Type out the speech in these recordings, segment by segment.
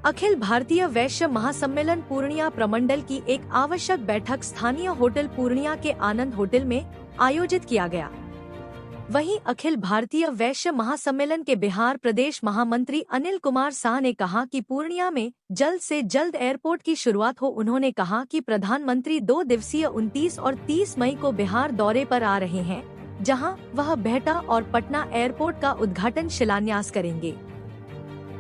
अखिल भारतीय वैश्य महासम्मेलन पूर्णिया प्रमंडल की एक आवश्यक बैठक स्थानीय होटल पूर्णिया के आनंद होटल में आयोजित किया गया। वहीं अखिल भारतीय वैश्य महासम्मेलन के बिहार प्रदेश महामंत्री अनिल कुमार शाह ने कहा कि पूर्णिया में जल्द से जल्द एयरपोर्ट की शुरुआत हो। उन्होंने कहा कि प्रधानमंत्री 2 दिवसीय 29 और 30 मई को बिहार दौरे पर आ रहे हैं, जहां वह बिहटा और पटना एयरपोर्ट का उद्घाटन शिलान्यास करेंगे।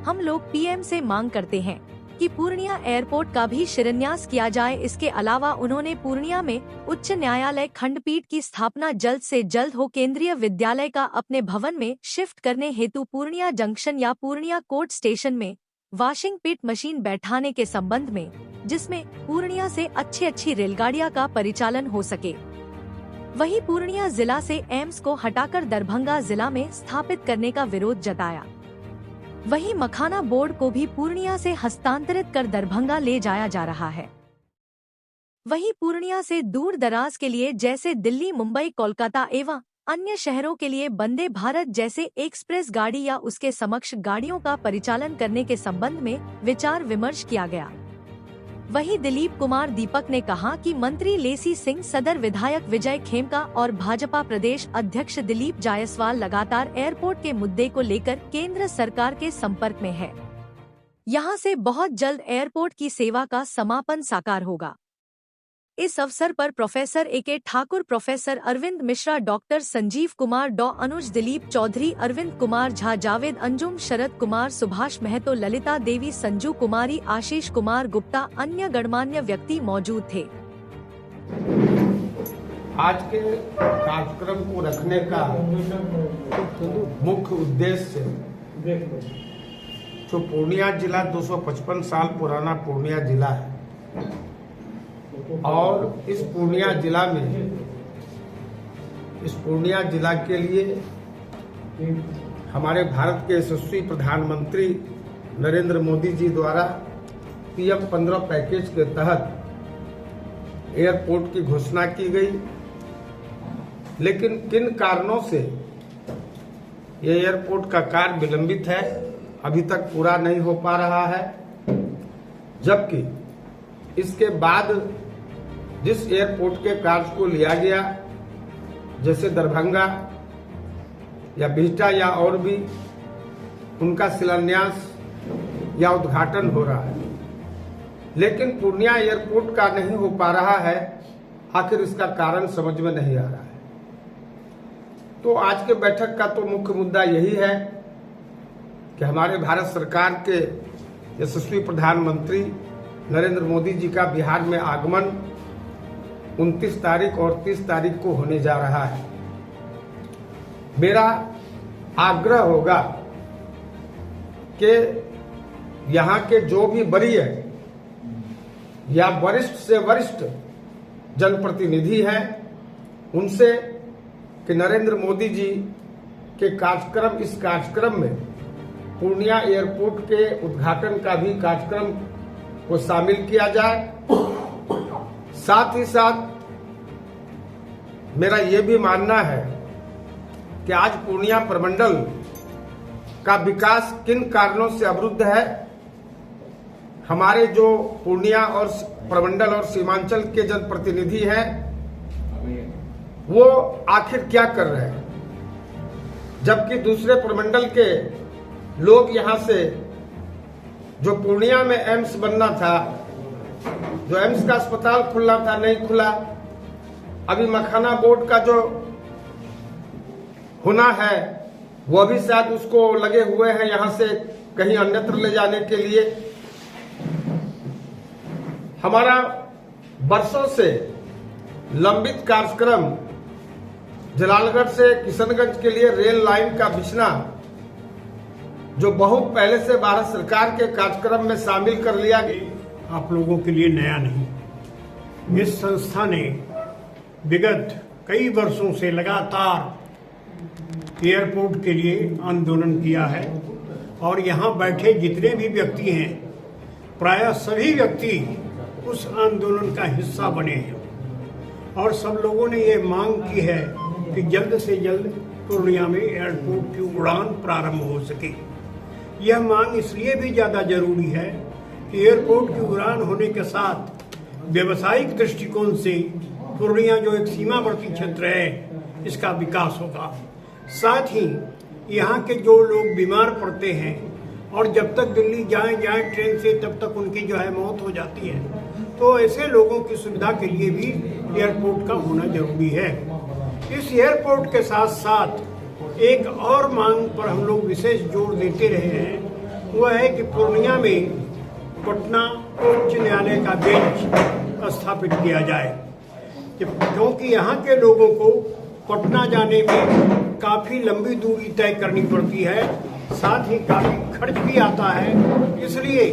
हम लोग पीएम से मांग करते हैं कि पूर्णिया एयरपोर्ट का भी शिलान्यास किया जाए। इसके अलावा उन्होंने पूर्णिया में उच्च न्यायालय खंडपीठ की स्थापना जल्द से जल्द हो, केंद्रीय विद्यालय का अपने भवन में शिफ्ट करने हेतु पूर्णिया जंक्शन या पूर्णिया कोर्ट स्टेशन में वॉशिंग पिट मशीन बैठाने के संबंध में, जिसमें पूर्णिया से अच्छी रेलगाड़ियां का परिचालन हो सके। वहीं पूर्णिया जिला से एम्स को हटाकर दरभंगा जिला में स्थापित करने का विरोध जताया। वहीं मखाना बोर्ड को भी पूर्णिया से हस्तांतरित कर दरभंगा ले जाया जा रहा है। वहीं पूर्णिया से दूर दराज के लिए जैसे दिल्ली, मुंबई, कोलकाता एवं अन्य शहरों के लिए वंदे भारत जैसे एक्सप्रेस गाड़ी या उसके समकक्ष गाड़ियों का परिचालन करने के संबंध में विचार विमर्श किया गया। वहीं दिलीप कुमार दीपक ने कहा कि मंत्री लेसी सिंह, सदर विधायक विजय खेमका और भाजपा प्रदेश अध्यक्ष दिलीप जायसवाल लगातार एयरपोर्ट के मुद्दे को लेकर केंद्र सरकार के संपर्क में है। यहां से बहुत जल्द एयरपोर्ट की सेवा का समापन साकार होगा। इस अवसर पर professor A K. Thakur, professor Arvind Mishra, doctor Sanjeev Kumar, डॉ. अनुज, दिलीप चौधरी, अरविंद कुमार झा, जावेद अंजुम, शरद कुमार, सुभाष महतो, ललिता देवी, संजू कुमारी, आशीष कुमार गुप्ता, अन्य गणमान्य व्यक्ति मौजूद थे। आज के कार्यक्रम को रखने का मुख्य उद्देश्य जो पूर्णिया जिला 255 साल पुराना पूर्णिया जिला है और इस पूर्णिया जिला के लिए हमारे भारत के यशस्वी प्रधानमंत्री नरेंद्र मोदी जी द्वारा PM 15 पैकेज के तहत एयरपोर्ट की घोषणा की गई। लेकिन किन कारणों से ये एयरपोर्ट का कार्य विलंबित है, अभी तक पूरा नहीं हो पा रहा है, जबकि इसके बाद जिस एयरपोर्ट के कार्य को लिया गया, जैसे दरभंगा या बिहटा या और भी, उनका शिलान्यास या उद्घाटन हो रहा है, लेकिन पूर्णिया एयरपोर्ट का नहीं हो पा रहा है। आखिर इसका कारण समझ में नहीं आ रहा है। तो आज के बैठक का तो मुख्य मुद्दा यही है कि हमारे भारत सरकार के यशस्वी प्रधानमंत्री नरेंद्र मोदी जी का बिहार में आगमन 29 तारीख और 30 तारीख को होने जा रहा है। मेरा आग्रह होगा कि यहाँ के जो भी वरीय या वरिष्ठ से वरिष्ठ जनप्रतिनिधि हैं, उनसे कि नरेंद्र मोदी जी के इस कार्यक्रम में पूर्णिया एयरपोर्ट के उद्घाटन का भी कार्यक्रम को शामिल किया जाए। साथ ही साथ मेरा ये भी मानना है कि आज पूर्णिया प्रमंडल का विकास किन कारणों से अवरुद्ध है। हमारे जो पूर्णिया और प्रमंडल और सीमांचल के जनप्रतिनिधि हैं, वो आखिर क्या कर रहे हैं, जबकि दूसरे प्रमंडल के लोग यहां से, जो पूर्णिया में एम्स बनना था, जो एम्स का अस्पताल खुलना था, नहीं खुला। अभी मखाना बोर्ड का जो होना है, वो भी शायद उसको लगे हुए हैं यहां से कहीं अन्यत्र ले जाने के लिए। हमारा वर्षों से लंबित कार्यक्रम जलालगढ़ से किशनगंज के लिए रेल लाइन का बिछना, जो बहुत पहले से भारत सरकार के कार्यक्रम में शामिल कर लिया गया, आप लोगों के लिए नया नहीं। इस संस्था ने विगत कई वर्षों से लगातार एयरपोर्ट के लिए आंदोलन किया है और यहाँ बैठे जितने भी व्यक्ति हैं, प्रायः सभी व्यक्ति उस आंदोलन का हिस्सा बने हैं और सब लोगों ने ये मांग की है कि जल्द से जल्द पूर्णिया में एयरपोर्ट की उड़ान प्रारंभ हो सके। यह मांग इसलिए भी ज़्यादा जरूरी है कि एयरपोर्ट की उड़ान होने के साथ व्यवसायिक दृष्टिकोण से पूर्णिया जो एक सीमावर्ती क्षेत्र है इसका विकास होगा। साथ ही यहाँ के जो लोग बीमार पड़ते हैं और जब तक दिल्ली जाएं ट्रेन से तब तक उनकी जो है मौत हो जाती है, तो ऐसे लोगों की सुविधा के लिए भी एयरपोर्ट का होना जरूरी है। इस एयरपोर्ट के साथ साथ एक और मांग पर हम लोग विशेष जोर देते रहे हैं, वह है कि पूर्णिया में पटना उच्च न्यायालय का बेंच स्थापित किया जाए, क्योंकि यहाँ के लोगों को पटना जाने में काफ़ी लंबी दूरी तय करनी पड़ती है, साथ ही काफ़ी खर्च भी आता है। इसलिए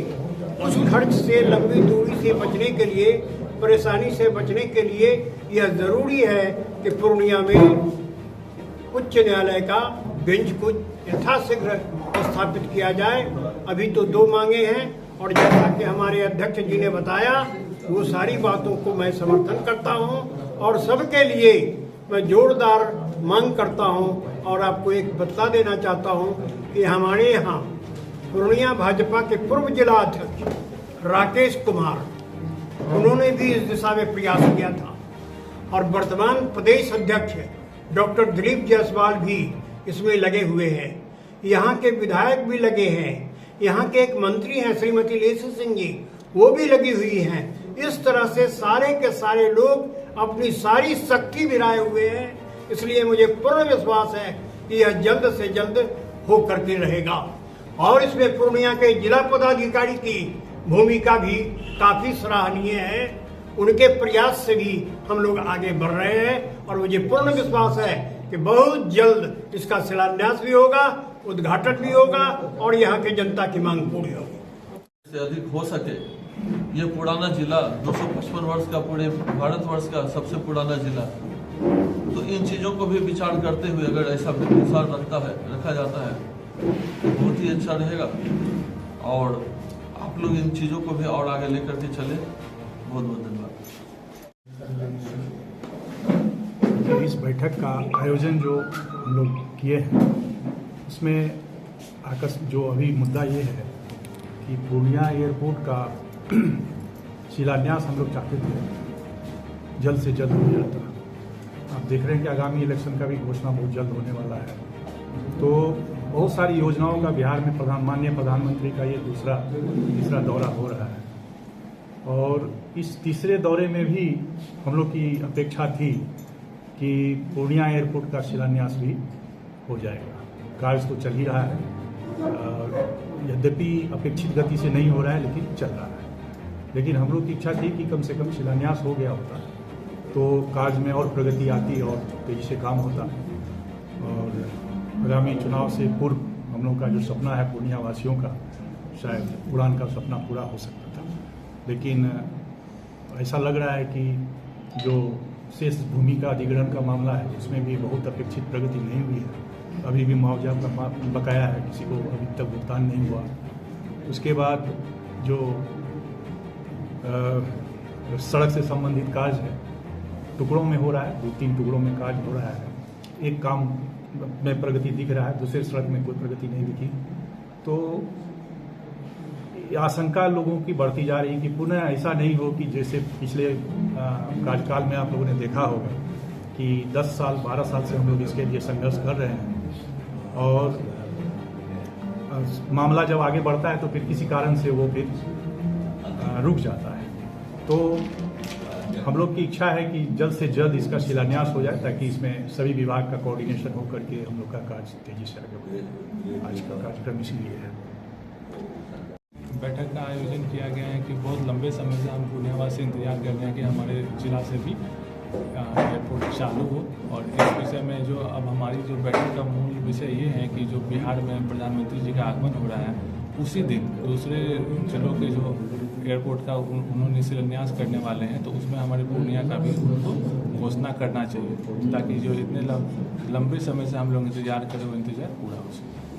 उस खर्च से, लंबी दूरी से बचने के लिए, परेशानी से बचने के लिए यह ज़रूरी है कि पूर्णिया में उच्च न्यायालय का बेंच को यथाशीघ्र स्थापित किया जाए। अभी तो 2 मांगे हैं और जैसा कि हमारे अध्यक्ष जी ने बताया, वो सारी बातों को मैं समर्थन करता हूँ और सबके लिए मैं जोरदार मांग करता हूँ। और आपको एक बतला देना चाहता हूँ कि हमारे यहाँ पूर्णिया भाजपा के पूर्व जिला अध्यक्ष राकेश कुमार, उन्होंने भी इस दिशा में प्रयास किया था और वर्तमान प्रदेश अध्यक्ष डॉक्टर दिलीप जायसवाल भी इसमें लगे हुए हैं। यहाँ के विधायक भी लगे हैं, यहाँ के एक मंत्री हैं श्रीमती लेसी सिंह जी, वो भी लगी हुई हैं। इस तरह से सारे के सारे लोग अपनी सारी शक्ति मिलाए हुए हैं। इसलिए मुझे पूर्ण विश्वास है कि यह जल्द से जल्द हो करके रहेगा और इसमें पूर्णिया के जिला पदाधिकारी की भूमिका भी काफी सराहनीय है। उनके प्रयास से भी हम लोग आगे बढ़ रहे हैं और मुझे पूर्ण विश्वास है कि बहुत जल्द इसका शिलान्यास भी होगा, उद्घाटन भी होगा और यहाँ की जनता की मांग पूरी होगी। से अधिक हो सके। ये पुराना जिला 255 वर्ष का पूरे भारतवर्ष का सबसे पुराना जिला, तो इन चीज़ों को भी विचार करते हुए अगर ऐसा विचार रखा जाता है तो बहुत ही अच्छा रहेगा और आप लोग इन चीज़ों को भी और आगे लेकर के चले। बहुत बहुत धन्यवाद। इस बैठक का आयोजन जो हम लोग किए हैं उसमें जो अभी मुद्दा ये है कि पूर्णिया एयरपोर्ट का शिलान्यास हम लोग चाहते थे जल्द से जल्द हो जाता। आप देख रहे हैं कि आगामी इलेक्शन का भी घोषणा बहुत जल्द होने वाला है, तो बहुत सारी योजनाओं का बिहार में माननीय प्रधानमंत्री का ये तीसरा दौरा हो रहा है और इस तीसरे दौरे में भी हम लोग की अपेक्षा थी कि पूर्णिया एयरपोर्ट का शिलान्यास भी हो जाएगा। कार्य तो चल ही रहा है, यद्यपि अपेक्षित गति से नहीं हो रहा है लेकिन चल रहा है। लेकिन हम लोग की इच्छा थी कि कम से कम शिलान्यास हो गया होता तो कार्य में और प्रगति आती और तेजी से काम होता और आगामी चुनाव से पूर्व हम लोग का जो सपना है पूर्णिया वासियों का, शायद उड़ान का सपना पूरा हो सकता था। लेकिन ऐसा लग रहा है कि जो शेष भूमि का अधिग्रहण का मामला है उसमें भी बहुत अपेक्षित प्रगति नहीं हुई है। अभी भी मुआवजा का बकाया है, किसी को अभी तक भुगतान नहीं हुआ। उसके बाद जो सड़क से संबंधित कार्य है टुकड़ों में हो रहा है, 2-3 टुकड़ों में कार्य हो रहा है। एक काम में प्रगति दिख रहा है, दूसरे सड़क में कोई प्रगति नहीं दिखी। तो आशंका लोगों की बढ़ती जा रही कि पुनः ऐसा नहीं हो कि जैसे पिछले कार्यकाल में आप लोगों ने देखा होगा कि 10 साल 12 साल से हम लोग इसके लिए संघर्ष कर रहे हैं और मामला जब आगे बढ़ता है तो फिर किसी कारण से वो फिर रुक जाता है। तो हम लोग की इच्छा है कि जल्द से जल्द इसका शिलान्यास हो जाए ताकि इसमें सभी विभाग का कोऑर्डिनेशन हो करके हम लोग का कार्य तेजी से आगे बढ़े। आज का कार्यक्रम इसलिए है। बैठक का आयोजन किया गया है कि बहुत लंबे समय से हम पूर्णियावासी इंतजार कर रहे हैं कि हमारे जिला से भी एयरपोर्ट चालू हो और इस विषय में जो अब हमारी जो बैठक का मूल विषय ये है कि जो बिहार में प्रधानमंत्री जी का आगमन हो रहा है उसी दिन दूसरे जिलों के जो एयरपोर्ट का उन्होंने शिलान्यास करने वाले हैं, तो उसमें हमारे पूर्णिया का भी उनको घोषणा करना चाहिए ताकि जो इतने लंबे समय से हम लोग इंतजार करें वो इंतजार पूरा हो सके।